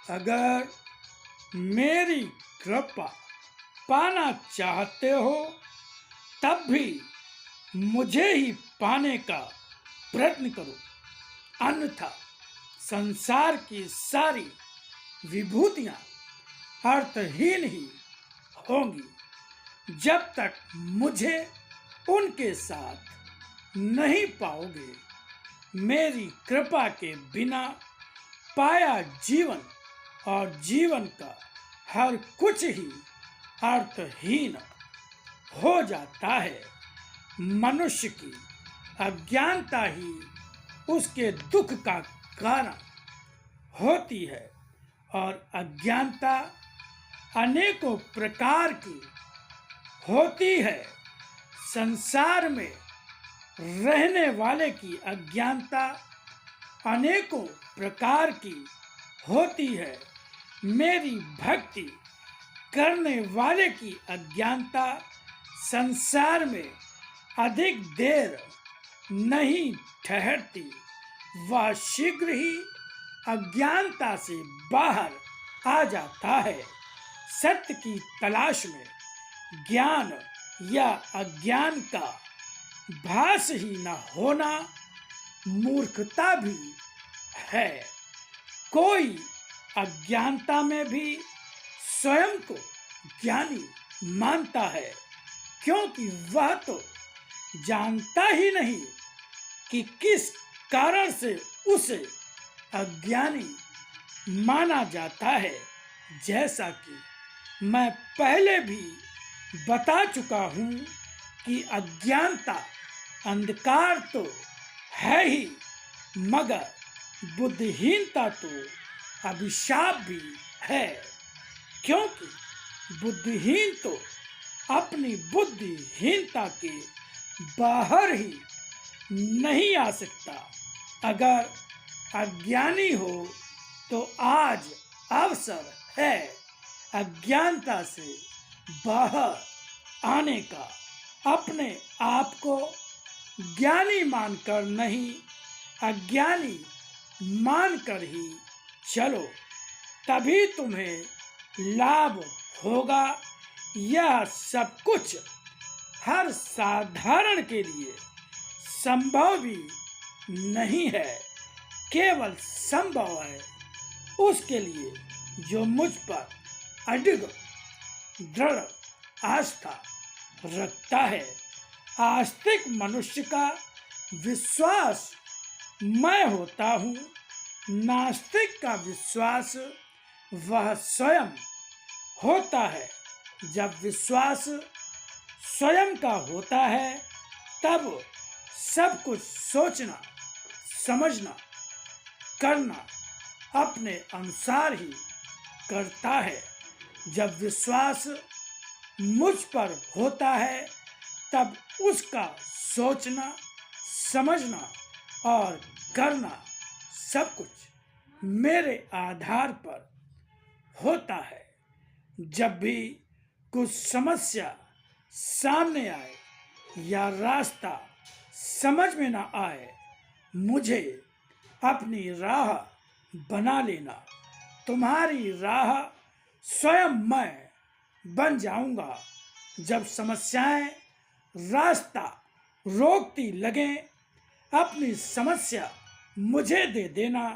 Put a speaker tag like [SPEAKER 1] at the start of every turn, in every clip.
[SPEAKER 1] अगर मेरी कृपा पाना चाहते हो तब भी मुझे ही पाने का प्रयत्न करो, अन्यथा संसार की सारी विभूतियां अर्थहीन ही होंगी जब तक मुझे उनके साथ नहीं पाओगे। मेरी कृपा के बिना पाया जीवन और जीवन का हर कुछ ही अर्थहीन हो जाता है। मनुष्य की अज्ञानता ही उसके दुख का कारण होती है और अज्ञानता अनेकों प्रकार की होती है। संसार में रहने वाले की अज्ञानता अनेकों प्रकार की होती है। मेरी भक्ति करने वाले की अज्ञानता संसार में अधिक देर नहीं ठहरती, वह शीघ्र ही अज्ञानता से बाहर आ जाता है। सत्य की तलाश में ज्ञान या अज्ञान का भास ही न होना मूर्खता भी है। कोई अज्ञानता में भी स्वयं को ज्ञानी मानता है, क्योंकि वह तो जानता ही नहीं कि किस कारण से उसे अज्ञानी माना जाता है। जैसा कि मैं पहले भी बता चुका हूँ कि अज्ञानता अंधकार तो है ही, मगर बुद्धिहीनता तो अभिशाप भी है, क्योंकि बुद्धिहीन तो अपनी बुद्धिहीनता के बाहर ही नहीं आ सकता। अगर अज्ञानी हो तो आज अवसर है अज्ञानता से बाहर आने का। अपने आप को ज्ञानी मानकर नहीं, अज्ञानी मानकर ही चलो, तभी तुम्हें लाभ होगा। यह सब कुछ हर साधारण के लिए संभव भी नहीं है, केवल संभव है उसके लिए जो मुझ पर अडिग दृढ़ आस्था रखता है। आस्तिक मनुष्य का विश्वास मैं होता हूँ, नास्तिक का विश्वास वह स्वयं होता है। जब विश्वास स्वयं का होता है तब सब कुछ सोचना, समझना, करना अपने अनुसार ही करता है। जब विश्वास मुझ पर होता है तब उसका सोचना, समझना और करना सब कुछ मेरे आधार पर होता है। जब भी कुछ समस्या सामने आए या रास्ता समझ में ना आए, मुझे अपनी राह बना लेना। तुम्हारी राह स्वयं मैं बन जाऊंगा। जब समस्याएं रास्ता रोकती लगें, अपनी समस्या मुझे दे देना।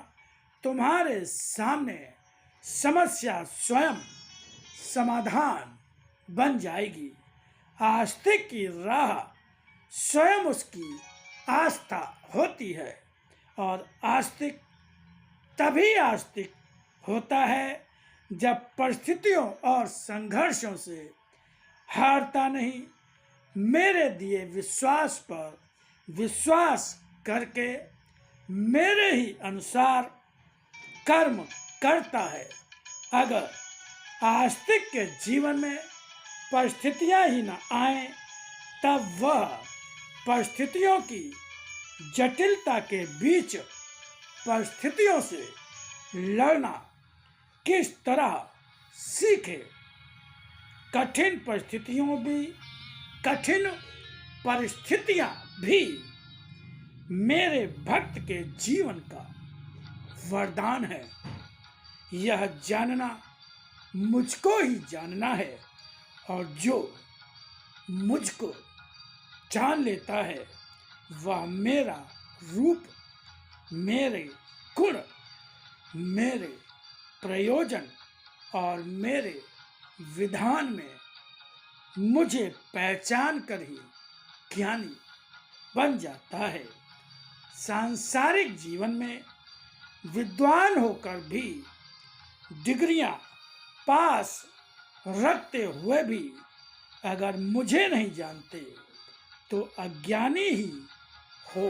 [SPEAKER 1] तुम्हारे सामने समस्या स्वयं समाधान बन जाएगी। आस्तिक की राह स्वयं उसकी आस्था होती है और आस्तिक तभी आस्तिक होता है जब परिस्थितियों और संघर्षों से हारता नहीं, मेरे दिए विश्वास पर विश्वास करके मेरे ही अनुसार कर्म करता है। अगर आस्तिक के जीवन में परिस्थितियां ही न आए तब वह परिस्थितियों की जटिलता के बीच परिस्थितियों से लड़ना किस तरह सीखे। कठिन परिस्थितियां भी मेरे भक्त के जीवन का वरदान है। यह जानना मुझको ही जानना है, और जो मुझको जान लेता है वह मेरा रूप, मेरे गुण, मेरे प्रयोजन और मेरे विधान में मुझे पहचान कर ही ज्ञानी बन जाता है। सांसारिक जीवन में विद्वान होकर भी, डिग्रियां पास रखते हुए भी अगर मुझे नहीं जानते तो अज्ञानी ही हो।